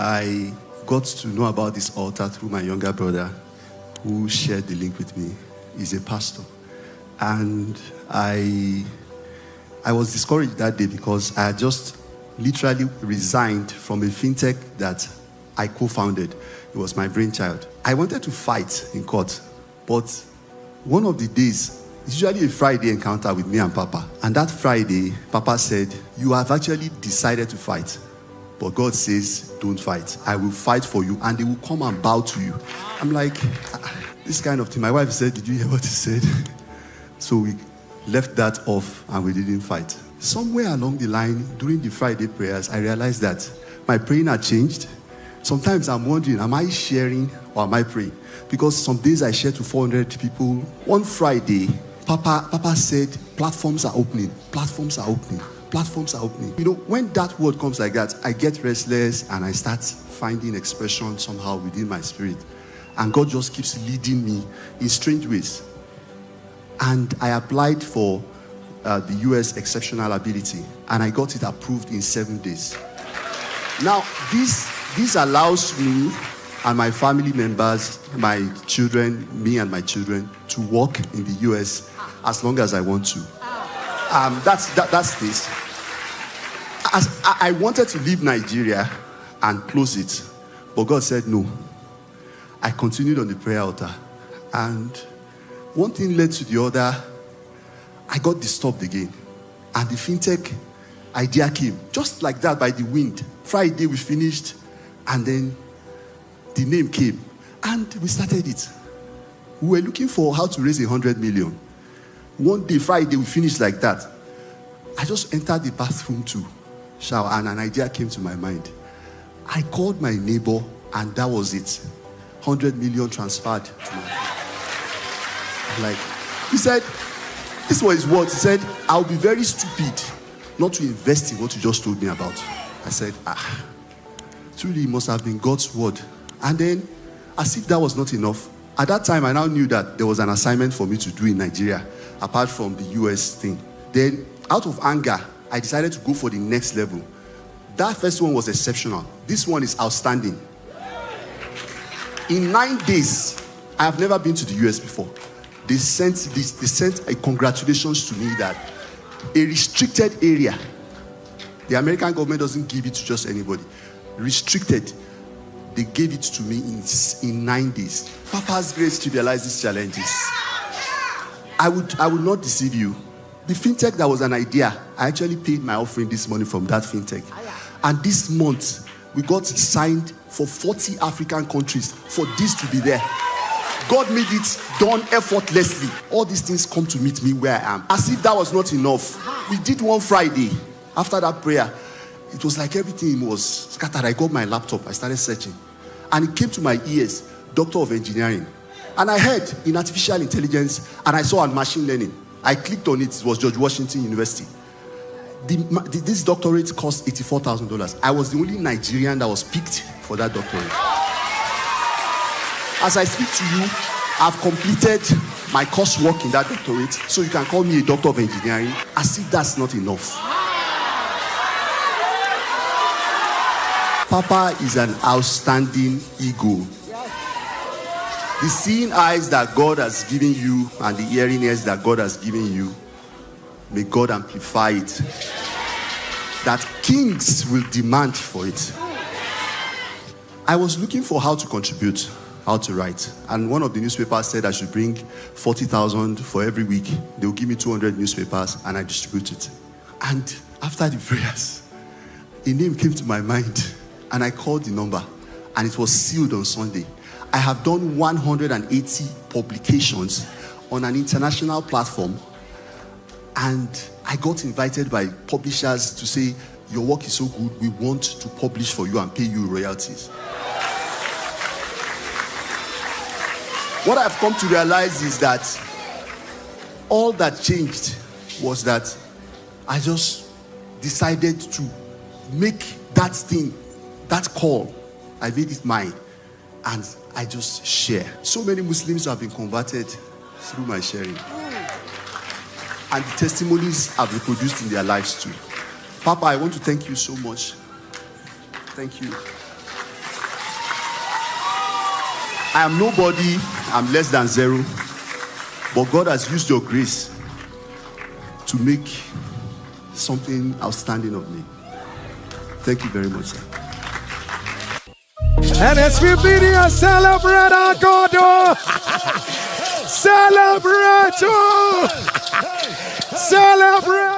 I got to know about this altar through my younger brother who shared the link with me. He's a pastor. And I was discouraged that day because I had just literally resigned from a fintech that I co-founded. It was my brainchild. I wanted to fight in court, but one of the days, it's usually a Friday encounter with me and Papa. And that Friday, Papa said, "You have actually decided to fight. But God says, don't fight. I will fight for you, and they will come and bow to you." I'm like, this kind of thing. My wife said, "Did you hear what he said?" So we left that off, and we didn't fight. Somewhere along the line, during the Friday prayers, I realized that my praying had changed. Sometimes I'm wondering, am I sharing or am I praying? Because some days I share to 400 people. One Friday, Papa said, platforms are opening. Platforms are opening. Platforms are opening. You know, when that word comes like that, I get restless and I start finding expression somehow within my spirit. And God just keeps leading me in strange ways. And I applied for the US Exceptional Ability, and I got it approved in 7 days. Now, this allows me and my family members, my children, me and my children, to work in the US as long as I want to. That's this. As I wanted to leave Nigeria and close it, but God said no. I continued on the prayer altar, and one thing led to the other. I got disturbed again, and the fintech idea came just like that by the wind. Friday we finished, and then the name came, and we started it. We were looking for how to raise 100 million. One day, Friday, we finished like that. I just entered the bathroom to shower, and an idea came to my mind. I called my neighbor, and that was it. 100 million transferred to my phone. Like, he said, this was his words. He said, "I'll be very stupid not to invest in what you just told me about." I said, truly, it must have been God's word. And then, as if that was not enough, at that time, I now knew that there was an assignment for me to do in Nigeria, apart from the US thing. Then, out of anger, I decided to go for the next level. That first one was exceptional. This one is outstanding. In 9 days, I have never been to the US before. They sent a congratulations to me that a restricted area, the American government doesn't give it to just anybody. Restricted, they gave it to me in 9 days. Papa's grace trivialized these challenges. I would not deceive you. The fintech that was an idea, I actually paid my offering this morning from that fintech. And this month, we got signed for 40 African countries for this to be there. God made it done effortlessly. All these things come to meet me where I am. As if that was not enough. We did one Friday. After that prayer, it was like everything was scattered. I got my laptop. I started searching. And it came to my ears, Doctor of Engineering. And I heard in artificial intelligence, and I saw on machine learning. I clicked on it. It was George Washington University. This doctorate cost $84,000. I was the only Nigerian that was picked for that doctorate. As I speak to you, I've completed my coursework in that doctorate, so you can call me a doctor of engineering, as if that's not enough. Papa is an outstanding ego. The seeing eyes that God has given you and the hearing ears that God has given you, may God amplify it. That kings will demand for it. I was looking for how to contribute, how to write. And one of the newspapers said I should bring 40,000 for every week. They will give me 200 newspapers and I distribute it. And after the prayers, a name came to my mind and I called the number and it was sealed on Sunday. I have done 180 publications on an international platform, and I got invited by publishers to say, "Your work is so good, we want to publish for you and pay you royalties." What I've come to realize is that all that changed was that I just decided to make that thing, that call, I made it mine, and I just share. So many Muslims have been converted through my sharing. And the testimonies have reproduced in their lives too. Papa, I want to thank you so much. Thank you. I am nobody. I'm less than zero. But God has used your grace to make something outstanding of me. Thank you very much, sir. NSPPD, celebrate our God. Celebrate. Celebrate.